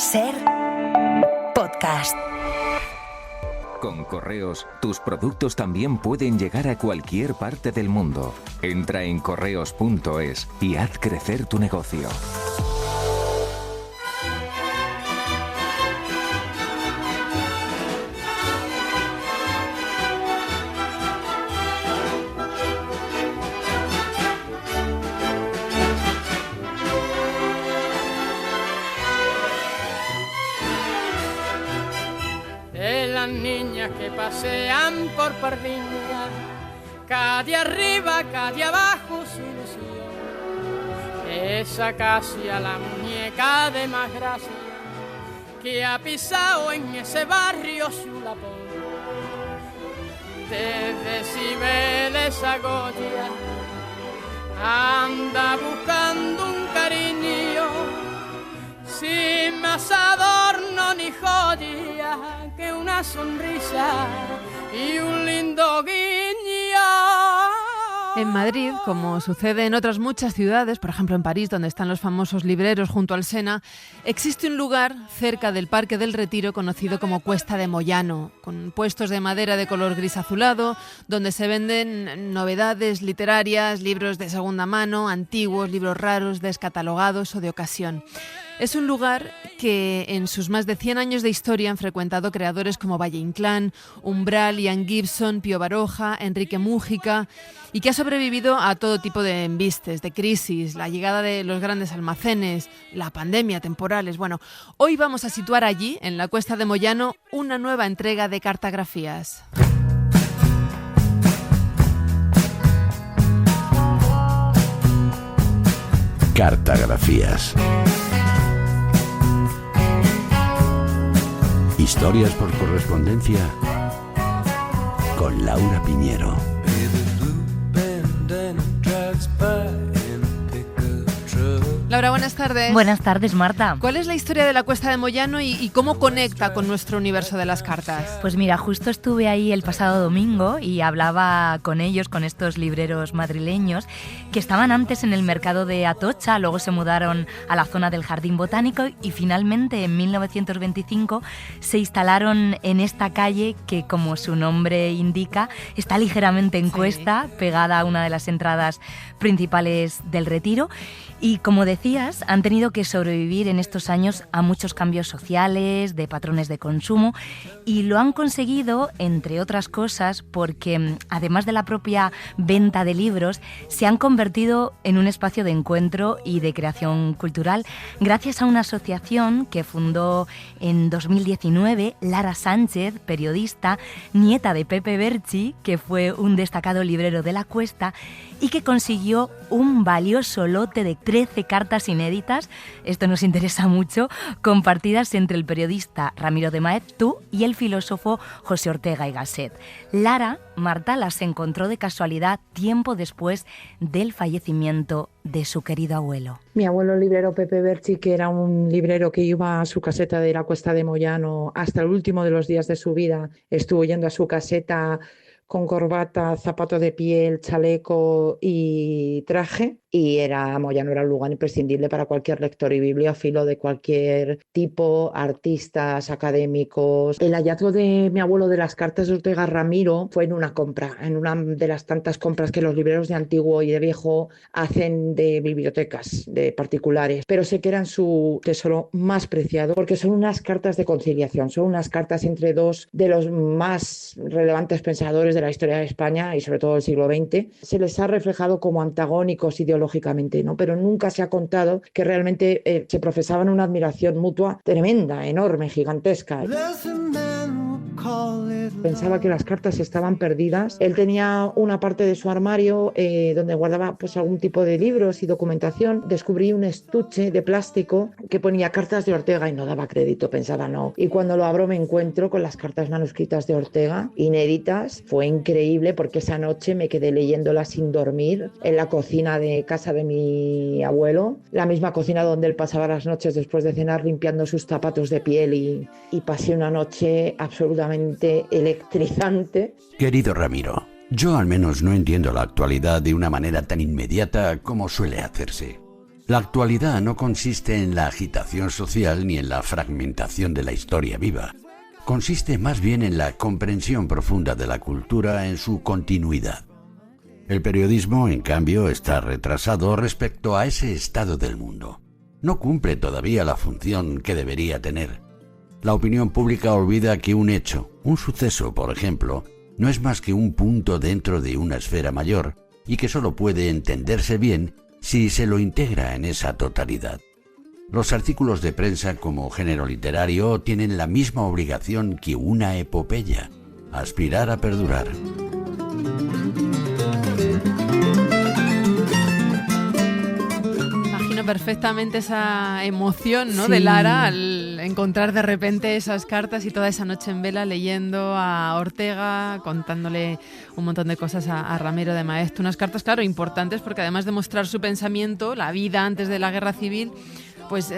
Ser podcast. Con Correos, tus productos también pueden llegar a cualquier parte del mundo. Entra en correos.es y haz crecer tu negocio. Las niñas que pasean por Pardiña, cada día arriba, cada día abajo, su ilusión. Esa casi a la muñeca de más gracia que ha pisado en ese barrio su lapón. Desde Cibeles a Goya anda buscando un cariño sin más adorno ni joya que una sonrisa y un lindo guiño. En Madrid, como sucede en otras muchas ciudades, por ejemplo en París, donde están los famosos libreros junto al Sena, existe un lugar cerca del Parque del Retiro conocido como Cuesta de Moyano, con puestos de madera de color gris azulado, donde se venden novedades literarias, libros de segunda mano, antiguos, libros raros, descatalogados o de ocasión. Es un lugar que en sus más de 100 años de historia han frecuentado creadores como Valle Inclán, Umbral, Ian Gibson, Pío Baroja, Enrique Mújica, y que ha sobrevivido a todo tipo de embistes, de crisis, la llegada de los grandes almacenes, la pandemia, temporales. Bueno, hoy vamos a situar allí, en la Cuesta de Moyano, una nueva entrega de Cartagrafías. Cartagrafías. Historias por correspondencia con Laura Piñero. Laura, buenas tardes. Buenas tardes, Marta. ¿Cuál es la historia de la Cuesta de Moyano y cómo conecta con nuestro universo de las cartas? Pues mira, justo estuve ahí el pasado domingo y hablaba con ellos, con estos libreros madrileños, que estaban antes en el mercado de Atocha, luego se mudaron a la zona del Jardín Botánico y finalmente en 1925 se instalaron en esta calle que, como su nombre indica, está ligeramente en cuesta, pegada a una de las entradas principales del Retiro. Y como decías, han tenido que sobrevivir en estos años a muchos cambios sociales, de patrones de consumo, y lo han conseguido, entre otras cosas, porque además de la propia venta de libros, se han convertido en un espacio de encuentro y de creación cultural, gracias a una asociación que fundó en 2019 Lara Sánchez, periodista, nieta de Pepe Berchi, que fue un destacado librero de la Cuesta, y que consiguió un valioso lote de 13 cartas inéditas, esto nos interesa mucho, compartidas entre el periodista Ramiro de Maeztu y el filósofo José Ortega y Gasset. Lara, Marta, las encontró de casualidad tiempo después del fallecimiento de su querido abuelo. Mi abuelo librero Pepe Berchi, que era un librero que iba a su caseta de la Cuesta de Moyano hasta el último de los días de su vida, estuvo yendo a su caseta con corbata, zapato de piel, chaleco y traje, y Moyano era un lugar imprescindible para cualquier lector y bibliófilo de cualquier tipo, artistas, académicos. El hallazgo de mi abuelo de las cartas de Ortega Ramiro fue en una compra, en una de las tantas compras que los libreros de antiguo y de viejo hacen de bibliotecas, de particulares, pero sé que eran su tesoro más preciado porque son unas cartas de conciliación, son unas cartas entre dos de los más relevantes pensadores de la historia de España y sobre todo del siglo XX. Se les ha reflejado como antagónicos ideológicamente, ¿no? Pero nunca se ha contado que realmente se profesaban una admiración mutua tremenda, enorme, gigantesca. Pensaba que las cartas estaban perdidas. Él tenía una parte de su armario donde guardaba pues algún tipo de libros y documentación. Descubrí un estuche de plástico que ponía cartas de Ortega y no daba crédito, pensaba no. Y cuando lo abro me encuentro con las cartas manuscritas de Ortega, inéditas. Fue increíble porque esa noche me quedé leyéndolas sin dormir en la cocina de casa de mi abuelo, la misma cocina donde él pasaba las noches después de cenar limpiando sus zapatos de piel y pasé una noche absolutamente electrizante. Querido Ramiro, yo al menos no entiendo la actualidad de una manera tan inmediata como suele hacerse. La actualidad no consiste en la agitación social ni en la fragmentación de la historia viva. Consiste más bien en la comprensión profunda de la cultura en su continuidad. El periodismo, en cambio, está retrasado respecto a ese estado del mundo. No cumple todavía la función que debería tener. La opinión pública olvida que un hecho, un suceso, por ejemplo, no es más que un punto dentro de una esfera mayor y que solo puede entenderse bien si se lo integra en esa totalidad. Los artículos de prensa como género literario tienen la misma obligación que una epopeya: aspirar a perdurar. Imagino perfectamente esa emoción, ¿no?, Sí. de Lara al encontrar de repente esas cartas y toda esa noche en vela leyendo a Ortega, contándole un montón de cosas a Ramiro de Maeztu. Unas cartas, claro, importantes porque además de mostrar su pensamiento, la vida antes de la Guerra Civil, pues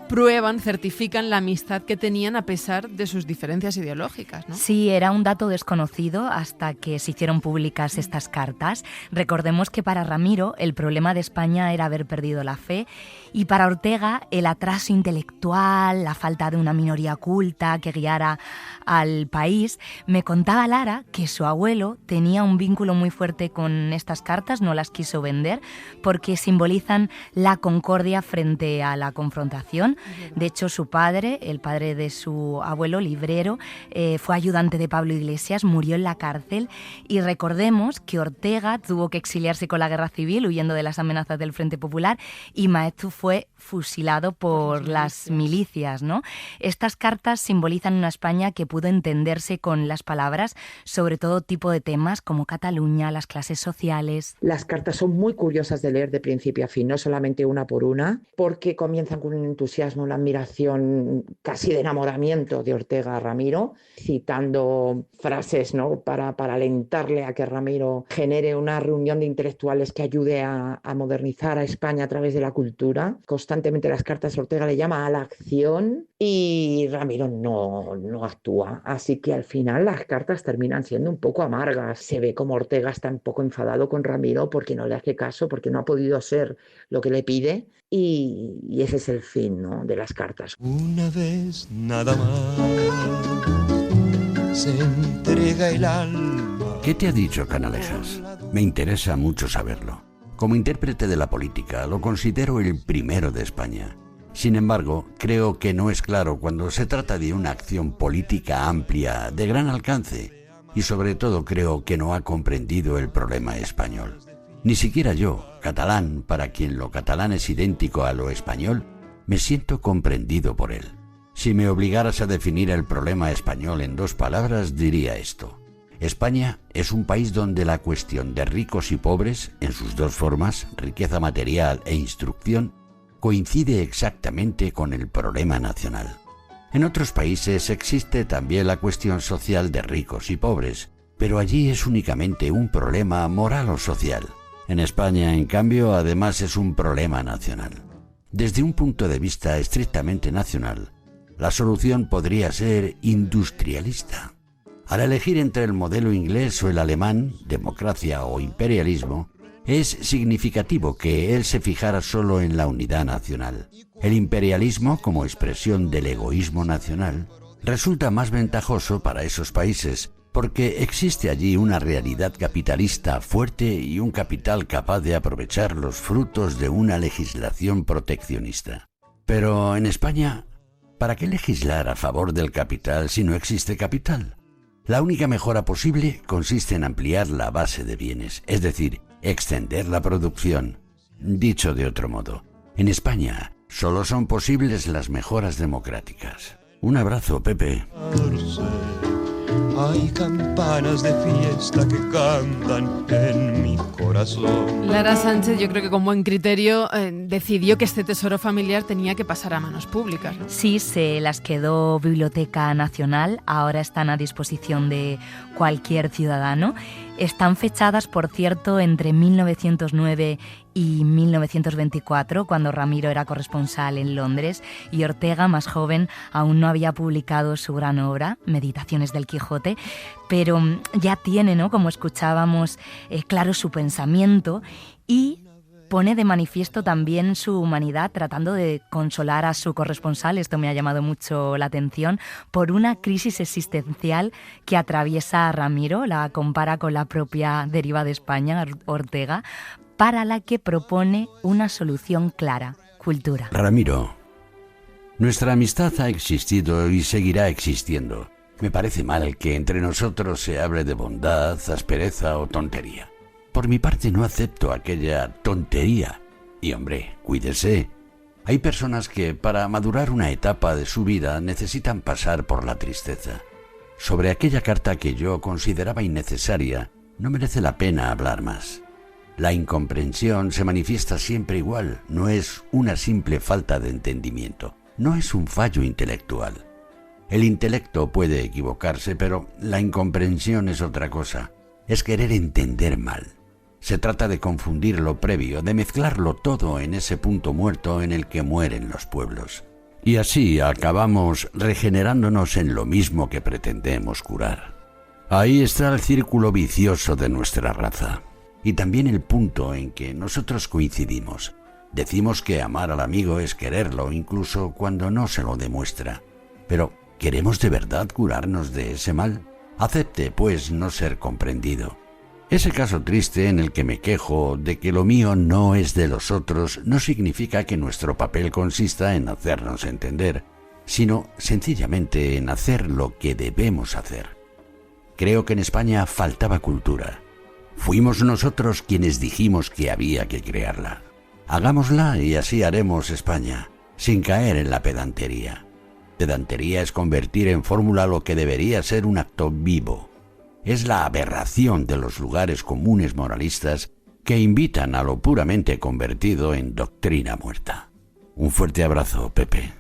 prueban, certifican la amistad que tenían a pesar de sus diferencias ideológicas, ¿no? Sí, era un dato desconocido hasta que se hicieron públicas estas cartas. Recordemos que para Ramiro el problema de España era haber perdido la fe y para Ortega el atraso intelectual, la falta de una minoría culta que guiara al país. Me contaba Lara que su abuelo tenía un vínculo muy fuerte con estas cartas, no las quiso vender porque simbolizan la concordia frente a la confrontación. De hecho, su padre, el padre de su abuelo, librero, fue ayudante de Pablo Iglesias, murió en la cárcel y recordemos que Ortega tuvo que exiliarse con la Guerra Civil huyendo de las amenazas del Frente Popular y Maeztu fue fusilado por las milicias, ¿no? Estas cartas simbolizan una España que pudo entenderse con las palabras sobre todo tipo de temas como Cataluña, las clases sociales. Las cartas son muy curiosas de leer de principio a fin, no solamente una por una, porque comienzan con un entusiasmo, una admiración casi de enamoramiento de Ortega a Ramiro, citando frases, ¿no?, para alentarle a que Ramiro genere una reunión de intelectuales que ayude a modernizar a España a través de la cultura. Constantemente las cartas Ortega le llama a la acción y Ramiro no actúa. Así que al final las cartas terminan siendo un poco amargas. Se ve como Ortega está un poco enfadado con Ramiro porque no le hace caso, porque no ha podido hacer lo que le pide y ese es el fin, ¿no?, de las cartas. Una vez nada más se entrega el alma. ¿Qué te ha dicho Canalejas? Me interesa mucho saberlo. Como intérprete de la política, lo considero el primero de España. Sin embargo, creo que no es claro cuando se trata de una acción política amplia, de gran alcance, y sobre todo creo que no ha comprendido el problema español. Ni siquiera yo, catalán, para quien lo catalán es idéntico a lo español, me siento comprendido por él. Si me obligaras a definir el problema español en 2 palabras, diría esto: España es un país donde la cuestión de ricos y pobres, en sus 2 formas, riqueza material e instrucción, coincide exactamente con el problema nacional. En otros países existe también la cuestión social de ricos y pobres, pero allí es únicamente un problema moral o social. En España, en cambio, además es un problema nacional. Desde un punto de vista estrictamente nacional, la solución podría ser industrialista. Al elegir entre el modelo inglés o el alemán, democracia o imperialismo, es significativo que él se fijara solo en la unidad nacional. El imperialismo, como expresión del egoísmo nacional, resulta más ventajoso para esos países porque existe allí una realidad capitalista fuerte y un capital capaz de aprovechar los frutos de una legislación proteccionista. Pero en España, ¿para qué legislar a favor del capital si no existe capital? La única mejora posible consiste en ampliar la base de bienes, es decir, extender la producción. Dicho de otro modo, en España solo son posibles las mejoras democráticas. Un abrazo, Pepe. Hay campanas de fiesta que cantan en mi corazón. Lara Sánchez, yo creo que con buen criterio, decidió que este tesoro familiar tenía que pasar a manos públicas, ¿no? Sí, se las quedó Biblioteca Nacional, ahora están a disposición de cualquier ciudadano. Están fechadas, por cierto, entre 1909 y 1924, cuando Ramiro era corresponsal en Londres y Ortega, más joven, aún no había publicado su gran obra, Meditaciones del Quijote, pero ya tiene, ¿no?, como escuchábamos, claro su pensamiento y pone de manifiesto también su humanidad, tratando de consolar a su corresponsal, esto me ha llamado mucho la atención, por una crisis existencial que atraviesa a Ramiro, la compara con la propia Deriva de España, Ortega, para la que propone una solución clara: cultura. Ramiro, nuestra amistad ha existido y seguirá existiendo. Me parece mal que entre nosotros se hable de bondad, aspereza o tontería. Por mi parte no acepto aquella tontería. Y hombre, cuídese. Hay personas que para madurar una etapa de su vida necesitan pasar por la tristeza. Sobre aquella carta que yo consideraba innecesaria, no merece la pena hablar más. La incomprensión se manifiesta siempre igual, no es una simple falta de entendimiento, no es un fallo intelectual. El intelecto puede equivocarse, pero la incomprensión es otra cosa, es querer entender mal. Se trata de confundir lo previo, de mezclarlo todo en ese punto muerto en el que mueren los pueblos. Y así acabamos regenerándonos en lo mismo que pretendemos curar. Ahí está el círculo vicioso de nuestra raza. Y también el punto en que nosotros coincidimos. Decimos que amar al amigo es quererlo, incluso cuando no se lo demuestra. Pero, ¿queremos de verdad curarnos de ese mal? Acepte, pues, no ser comprendido. Ese caso triste en el que me quejo de que lo mío no es de los otros no significa que nuestro papel consista en hacernos entender, sino sencillamente en hacer lo que debemos hacer. Creo que en España faltaba cultura. Fuimos nosotros quienes dijimos que había que crearla. Hagámosla y así haremos España, sin caer en la pedantería. Pedantería es convertir en fórmula lo que debería ser un acto vivo. Es la aberración de los lugares comunes moralistas que invitan a lo puramente convertido en doctrina muerta. Un fuerte abrazo, Pepe.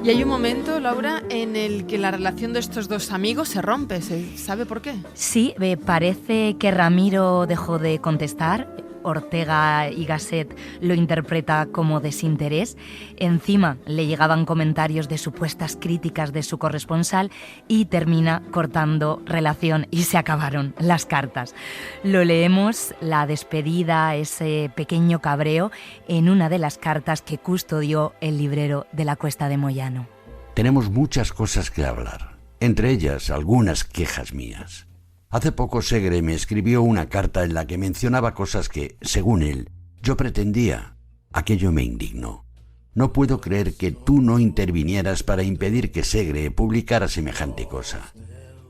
Y hay un momento, Laura, en el que la relación de estos dos amigos se rompe. ¿Se sabe por qué? Sí, parece que Ramiro dejó de contestar. Ortega y Gasset lo interpreta como desinterés. Encima le llegaban comentarios de supuestas críticas de su corresponsal y termina cortando relación y se acabaron las cartas. Lo leemos, la despedida, ese pequeño cabreo, en una de las cartas que custodió el librero de la Cuesta de Moyano. Tenemos muchas cosas que hablar, entre ellas algunas quejas mías. Hace poco Segre me escribió una carta en la que mencionaba cosas que, según él, yo pretendía. Aquello me indignó. No puedo creer que tú no intervinieras para impedir que Segre publicara semejante cosa.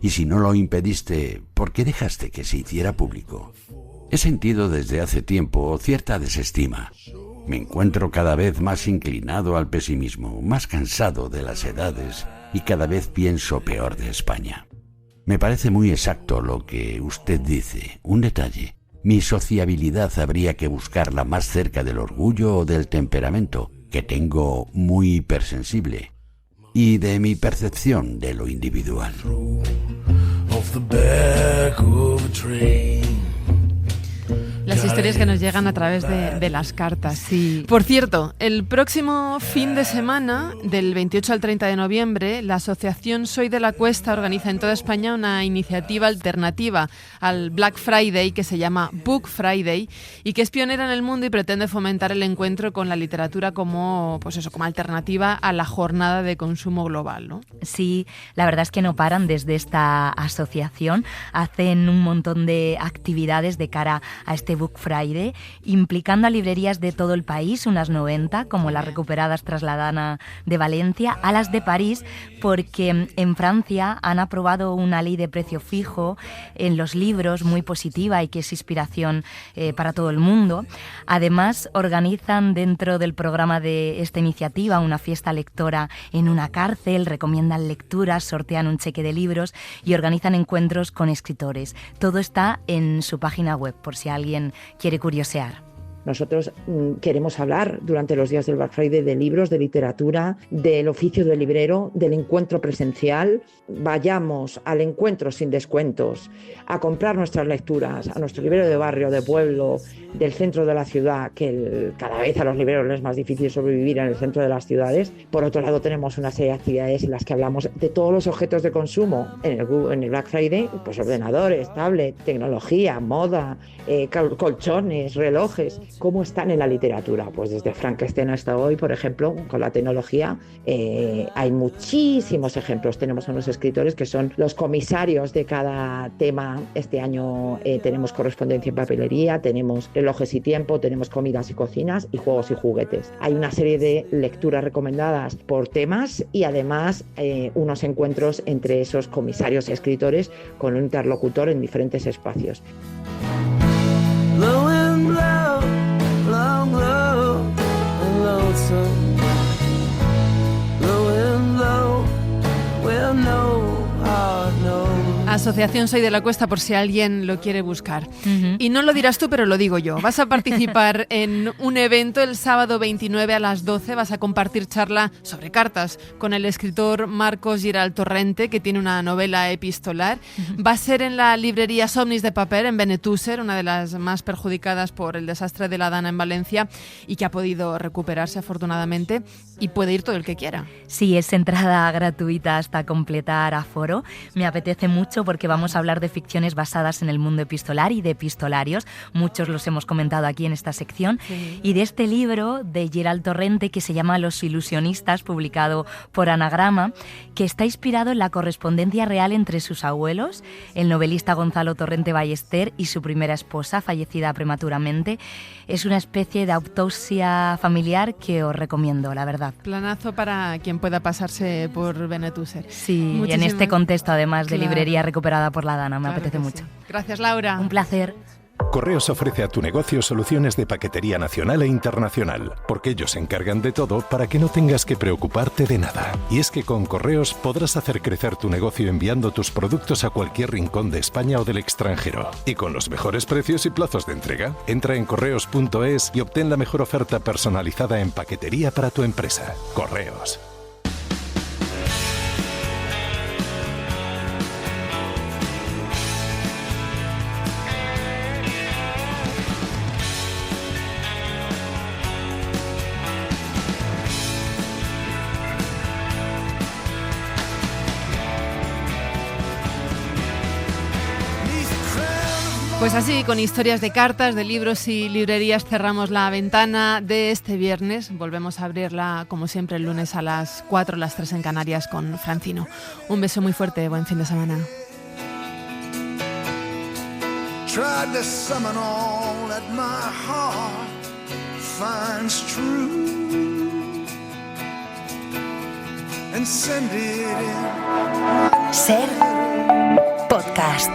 Y si no lo impediste, ¿por qué dejaste que se hiciera público? He sentido desde hace tiempo cierta desestima. Me encuentro cada vez más inclinado al pesimismo, más cansado de las edades y cada vez pienso peor de España. Me parece muy exacto lo que usted dice. Un detalle. Mi sociabilidad habría que buscarla más cerca del orgullo o del temperamento, que tengo muy hipersensible, y de mi percepción de lo individual. Las historias que nos llegan a través de las cartas. Sí. Por cierto, el próximo fin de semana, del 28 al 30 de noviembre, la Asociación Soy de la Cuesta organiza en toda España una iniciativa alternativa al Black Friday que se llama Book Friday y que es pionera en el mundo y pretende fomentar el encuentro con la literatura como, pues eso, como alternativa a la jornada de consumo global, ¿no? Sí, la verdad es que no paran desde esta asociación. Hacen un montón de actividades de cara a este Book Friday, implicando a librerías de todo el país, unas 90, como las recuperadas tras la Dana de Valencia, a las de París, porque en Francia han aprobado una ley de precio fijo en los libros muy positiva y que es inspiración para todo el mundo. Además, organizan dentro del programa de esta iniciativa una fiesta lectora en una cárcel, recomiendan lecturas, sortean un cheque de libros y organizan encuentros con escritores. Todo está en su página web, por si alguien quiere curiosear. Nosotros queremos hablar durante los días del Black Friday de libros, de literatura, del oficio del librero, del encuentro presencial. Vayamos al encuentro sin descuentos, a comprar nuestras lecturas, a nuestro librero de barrio, de pueblo, del centro de la ciudad, que cada vez a los libreros les es más difícil sobrevivir en el centro de las ciudades. Por otro lado, tenemos una serie de actividades en las que hablamos de todos los objetos de consumo en el Black Friday, pues ordenadores, tablet, tecnología, moda, colchones, relojes. ¿Cómo están en la literatura? Pues desde Frankenstein hasta hoy, por ejemplo, con la tecnología, hay muchísimos ejemplos. Tenemos a unos escritores que son los comisarios de cada tema. Este año tenemos correspondencia en papelería, tenemos relojes y tiempo, tenemos comidas y cocinas y juegos y juguetes. Hay una serie de lecturas recomendadas por temas y además unos encuentros entre esos comisarios y escritores con un interlocutor en diferentes espacios. Low and low, long, low and lonesome. Low and low, well, no, hard no. Asociación Soy de la Cuesta, por si alguien lo quiere buscar. Y no lo dirás tú, pero lo digo yo. Vas a participar en un evento el sábado 29 a las 12. Vas a compartir charla sobre cartas con el escritor Marcos Giral Torrente, que tiene una novela epistolar. Va a ser en la librería Somnis de Paper, en Benetússer, una de las más perjudicadas por el desastre de la Dana en Valencia y que ha podido recuperarse afortunadamente, y puede ir todo el que quiera. Sí, es entrada gratuita hasta completar aforo. Me apetece mucho porque vamos a hablar de ficciones basadas en el mundo epistolar y de epistolarios. Muchos los hemos comentado aquí en esta sección. Sí. Y de este libro de Giral Torrente que se llama Los ilusionistas, publicado por Anagrama, que está inspirado en la correspondencia real entre sus abuelos, el novelista Gonzalo Torrente Ballester, y su primera esposa, fallecida prematuramente. Es una especie de autopsia familiar que os recomiendo, la verdad. Planazo para quien pueda pasarse por Benetússer. Sí, y en este contexto además de librería recuperada por la Dana, me apetece mucho. Sí. Gracias, Laura. Un placer. Correos ofrece a tu negocio soluciones de paquetería nacional e internacional, porque ellos se encargan de todo para que no tengas que preocuparte de nada. Y es que con Correos podrás hacer crecer tu negocio enviando tus productos a cualquier rincón de España o del extranjero. Y con los mejores precios y plazos de entrega, entra en correos.es y obtén la mejor oferta personalizada en paquetería para tu empresa. Correos. Pues así, con historias de cartas, de libros y librerías, cerramos la ventana de este viernes. Volvemos a abrirla, como siempre, el lunes a las 4, las 3 en Canarias, con Francino. Un beso muy fuerte, buen fin de semana. Tried to summon all that my heart finds true and send it in. Ser podcast.